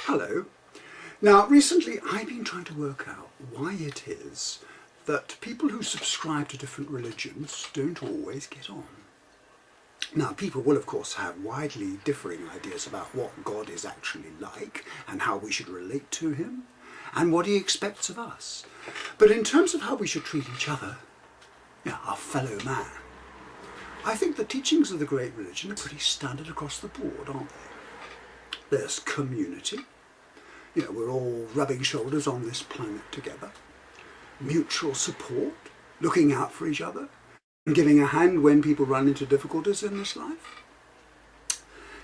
Hello. Now, recently I've been trying to work out why it is that people who subscribe to different religions don't always get on. Now, people will of course have widely differing ideas about what God is actually like and how we should relate to him and what he expects of us. But in terms of how we should treat each other, our fellow man, I think the teachings of the great religion are pretty standard across the board, aren't they? There's community. We're all rubbing shoulders on this planet together. Mutual support, looking out for each other, and giving a hand when people run into difficulties in this life.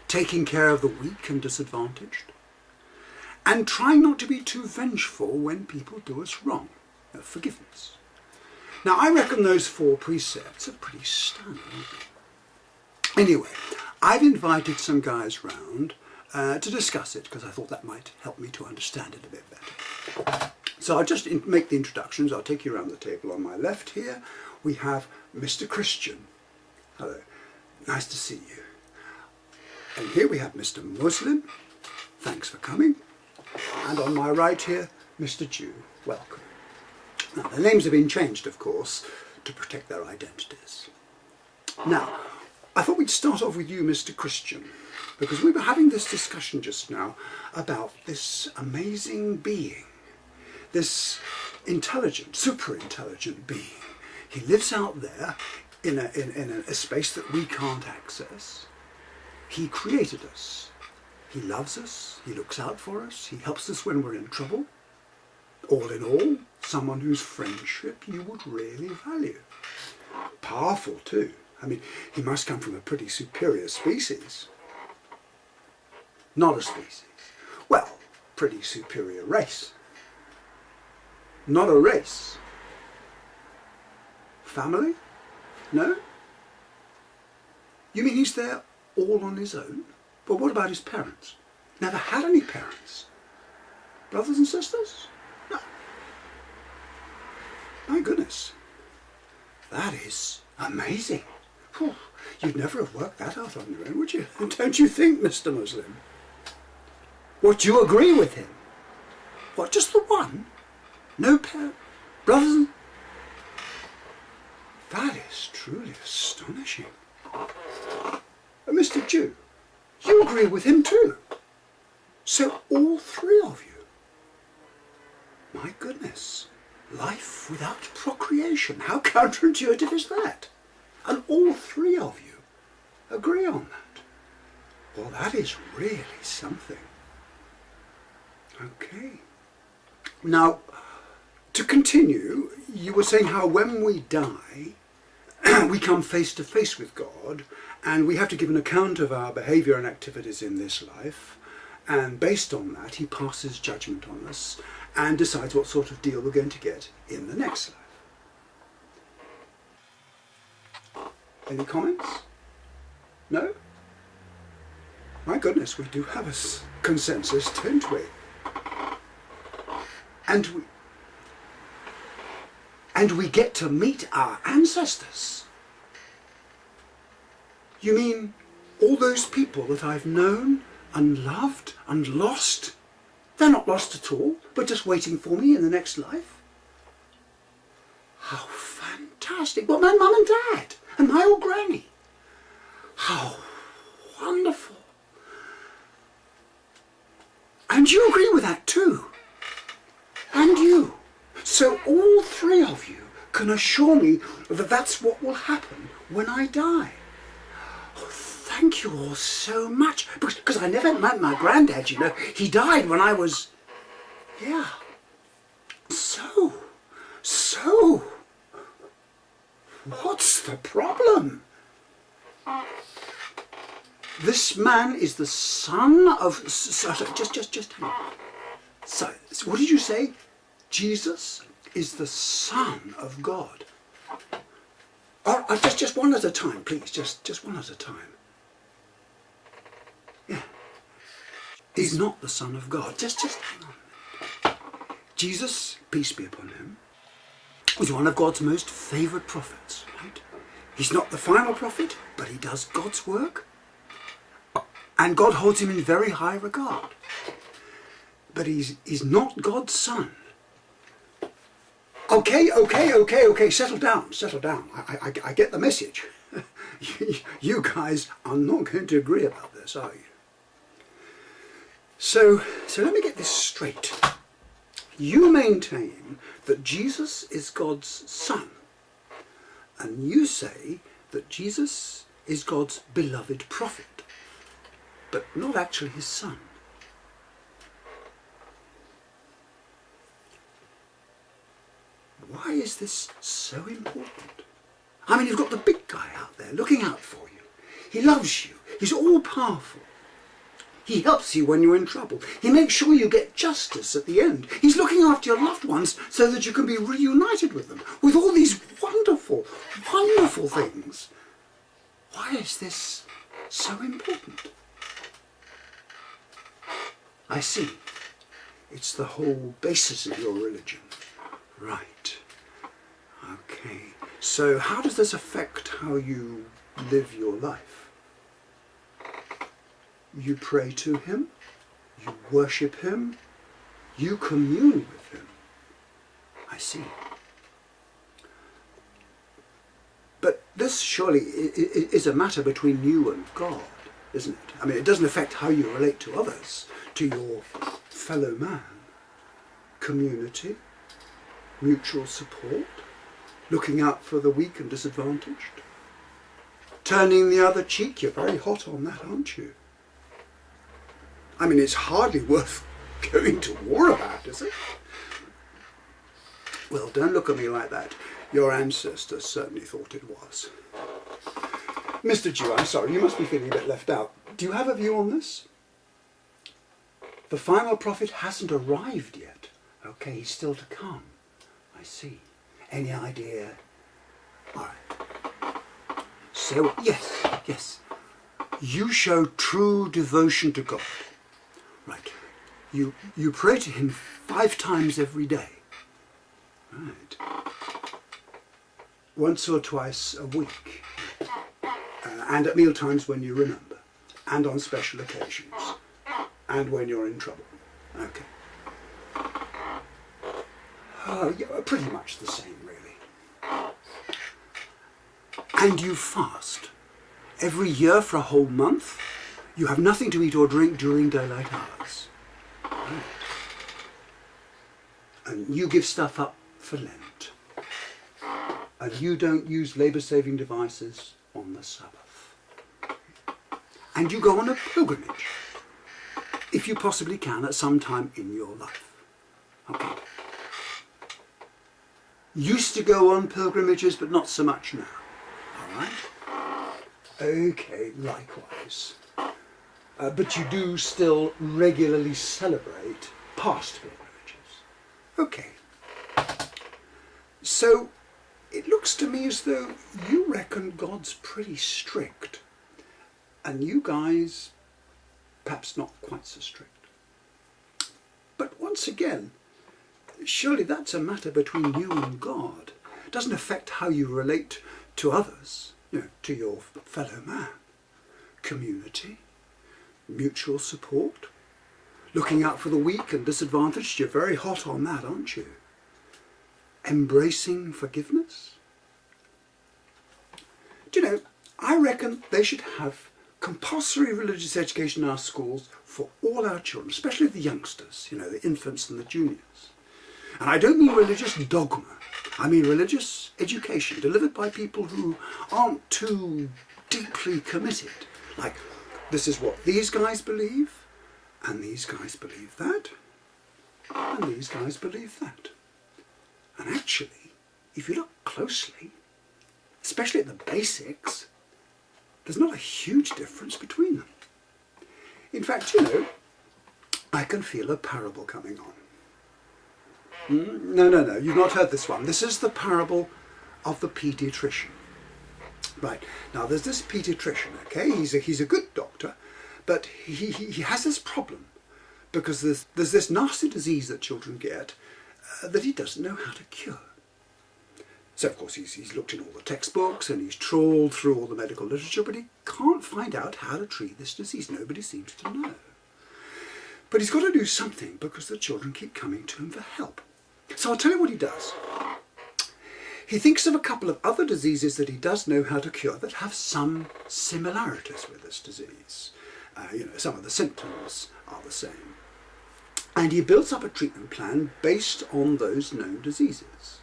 Taking care of the weak and disadvantaged. And trying not to be too vengeful when people do us wrong. Forgiveness. Now, I reckon those 4 precepts are pretty standard. Anyway, I've invited some guys round to discuss it because I thought that might help me to understand it a bit better. So I'll just make the introductions. I'll take you around the table. On my left here we have Mr. Christian. Hello, nice to see you. And here we have Mr. Muslim. Thanks for coming. And on my right here, Mr. Jew. Welcome. Now, their names have been changed, of course, to protect their identities. Now, I thought we'd start off with you, Mr. Christian, because we were having this discussion just now about this amazing being, this intelligent, super intelligent being. He lives out there in a space that we can't access. He created us. He loves us. He looks out for us. He helps us when we're in trouble. All in all, someone whose friendship you would really value. Powerful too. I mean, he must come from a pretty superior species. Not a species. Well, pretty superior race. Not a race. Family? No? You mean he's there all on his own? But what about his parents? Never had any parents. Brothers and sisters? No. My goodness. That is amazing. Whew. You'd never have worked that out on your own, would you? Don't you think, Mr. Muslim? What, you agree with him? What, just the one? No brothers? That is truly astonishing. Mr. Jew, you agree with him too? So all 3 of you? My goodness, life without procreation, how counterintuitive is that? And all 3 of you agree on that. Well, that is really something. Okay. Now, to continue, you were saying how when we die, we come face to face with God, and we have to give an account of our behaviour and activities in this life, and based on that, he passes judgment on us and decides what sort of deal we're going to get in the next life. Any comments? No? My goodness, we do have a consensus, don't we? And we get to meet our ancestors. You mean all those people that I've known and loved and lost? They're not lost at all, but just waiting for me in the next life? How fantastic. Well, my mum and dad and my old granny. How wonderful. And you agree with that too? And you. So all 3 of you can assure me that that's what will happen when I die. Oh, thank you all so much. Because I never met my granddad, He died when I was... Yeah. So... What's the problem? This man is the son of... Just hang on. So, what did you say? Jesus is the Son of God. Just one at a time, please. Just one at a time. Yeah. He's not the Son of God. Just hang on. Jesus, peace be upon him, was one of God's most favoured prophets, right? He's not the final prophet, but he does God's work. And God holds him in very high regard. but he's not God's son. Okay, settle down. I get the message. You guys are not going to agree about this, are you? So let me get this straight. You maintain that Jesus is God's son, and you say that Jesus is God's beloved prophet, but not actually his son. Why is this so important? I mean, you've got the big guy out there looking out for you. He loves you. He's all-powerful. He helps you when you're in trouble. He makes sure you get justice at the end. He's looking after your loved ones so that you can be reunited with them, with all these wonderful, wonderful things. Why is this so important? I see. It's the whole basis of your religion. Right. Okay. So how does this affect how you live your life? You pray to him, you worship him, you commune with him. I see. But this surely is a matter between you and God, isn't it? I mean, it doesn't affect how you relate to others, to your fellow man. Community, mutual support, looking out for the weak and disadvantaged, turning the other cheek. You're very hot on that, aren't you? I mean, it's hardly worth going to war about, is it? Well, don't look at me like that. Your ancestors certainly thought it was. Mr. Jew, I'm sorry, you must be feeling a bit left out. Do you have a view on this? The final prophet hasn't arrived yet. Okay, he's still to come. I see. Any idea? All right. So, yes. You show true devotion to God. Right. You pray to him 5 times every day. Right. Once or twice a week. And at meal times when you remember. And on special occasions. And when you're in trouble. Okay. Oh, yeah, pretty much the same, really. And you fast. Every year for a whole month. You have nothing to eat or drink during daylight hours. Right. And you give stuff up for Lent. And you don't use labour-saving devices on the Sabbath. And you go on a pilgrimage, if you possibly can, at some time in your life. Okay. Used to go on pilgrimages, but not so much now. All right? Okay, likewise. But you do still regularly celebrate past pilgrimages. Okay. So it looks to me as though you reckon God's pretty strict, and you guys perhaps not quite so strict. But once again, surely that's a matter between you and God. It doesn't affect how you relate to others, to your fellow man. Community, mutual support, looking out for the weak and disadvantaged. You're very hot on that, aren't you? Embracing forgiveness. Do you know, I reckon they should have compulsory religious education in our schools for all our children, especially the youngsters, the infants and the juniors. And I don't mean religious dogma. I mean religious education delivered by people who aren't too deeply committed. Like, this is what these guys believe, and these guys believe that, and these guys believe that. And actually, if you look closely, especially at the basics, there's not a huge difference between them. In fact, I can feel a parable coming on. No, you've not heard this one. This is the parable of the paediatrician. Right, now there's this paediatrician, okay? He's a good doctor, but he has this problem because there's this nasty disease that children get that he doesn't know how to cure. So of course he's looked in all the textbooks and he's trawled through all the medical literature, but he can't find out how to treat this disease. Nobody seems to know. But he's got to do something because the children keep coming to him for help. So I'll tell you what he does. He thinks of a couple of other diseases that he does know how to cure that have some similarities with this disease. Some of the symptoms are the same. And he builds up a treatment plan based on those known diseases.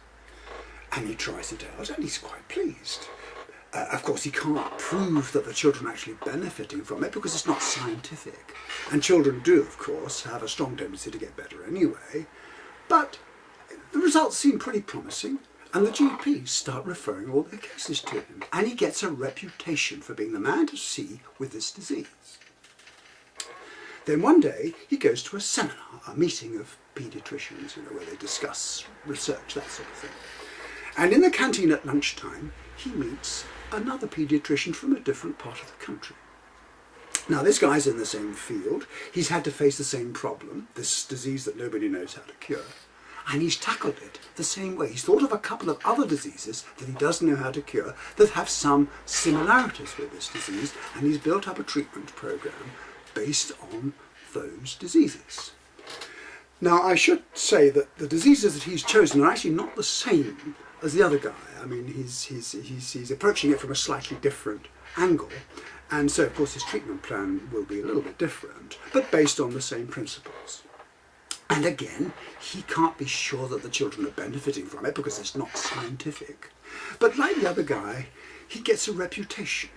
And he tries it out and he's quite pleased. Of course, he can't prove that the children are actually benefiting from it because it's not scientific. And children do, of course, have a strong tendency to get better anyway. But the results seem pretty promising. And the GPs start referring all their cases to him. And he gets a reputation for being the man to see with this disease. Then one day he goes to a seminar, a meeting of paediatricians, where they discuss research, that sort of thing. And in the canteen at lunchtime, he meets another paediatrician from a different part of the country. Now, this guy's in the same field. He's had to face the same problem, this disease that nobody knows how to cure. And he's tackled it the same way. He's thought of a couple of other diseases that he doesn't know how to cure that have some similarities with this disease, and he's built up a treatment program based on those diseases. Now, I should say that the diseases that he's chosen are actually not the same as the other guy. I mean, he's approaching it from a slightly different angle, and so, of course, his treatment plan will be a little bit different, but based on the same principles. And again, he can't be sure that the children are benefiting from it because it's not scientific. But like the other guy, he gets a reputation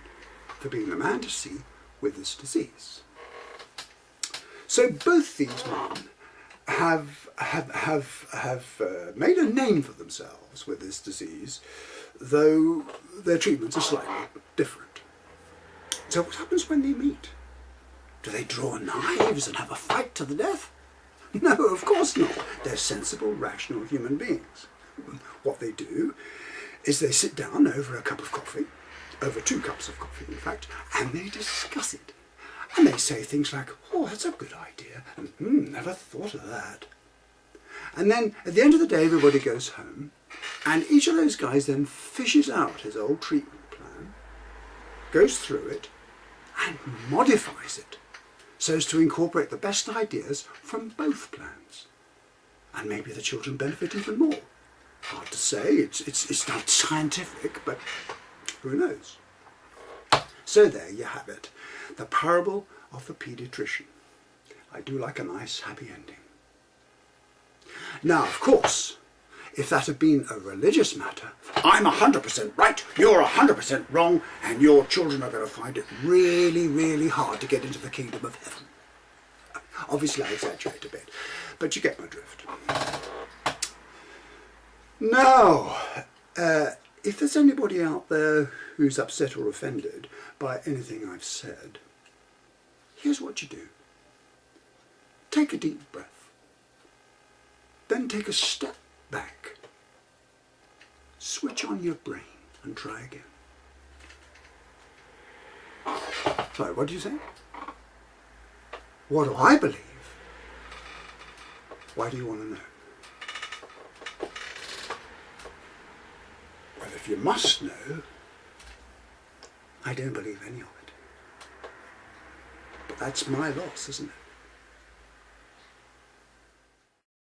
for being the man to see with this disease. So both these men have made a name for themselves with this disease, though their treatments are slightly different. So what happens when they meet? Do they draw knives and have a fight to the death? No, of course not. They're sensible, rational human beings. What they do is they sit down over a cup of coffee, over 2 cups of coffee in fact, and they discuss it. And they say things like, oh, that's a good idea, and never thought of that. And then at the end of the day, everybody goes home, and each of those guys then fishes out his old treatment plan, goes through it, and modifies it so as to incorporate the best ideas from both plans. And maybe the children benefit even more. Hard to say, it's not scientific, but who knows? So there you have it, the parable of the paediatrician. I do like a nice happy ending. Now, of course, if that had been a religious matter, I'm 100% right, you're 100% wrong, and your children are going to find it really, really hard to get into the kingdom of heaven. Obviously, I exaggerate a bit, but you get my drift. Now, if there's anybody out there who's upset or offended by anything I've said, here's what you do. Take a deep breath. Then take a step back. Switch on your brain and try again. Sorry, what did you say? What do I believe? Why do you want to know? Well, if you must know, I don't believe any of it. But that's my loss, isn't it?